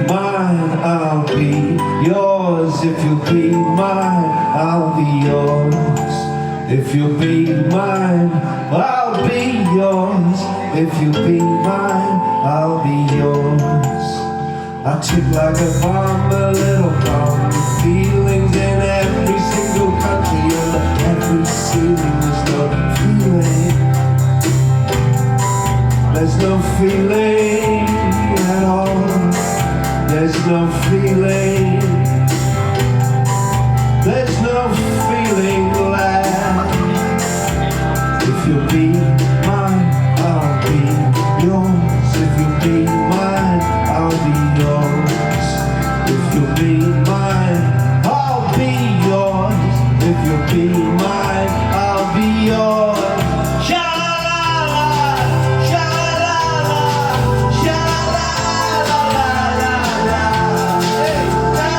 mine, I'll be yours. If you'll be mine, I'll be yours. If you'll be mine, I'll be yours. If you'll be mine, I'll be yours. I tick like a bomb, a little bomb, with feelings in every single country and every ceiling. There's no feeling, there's no feeling at all. There's no feeling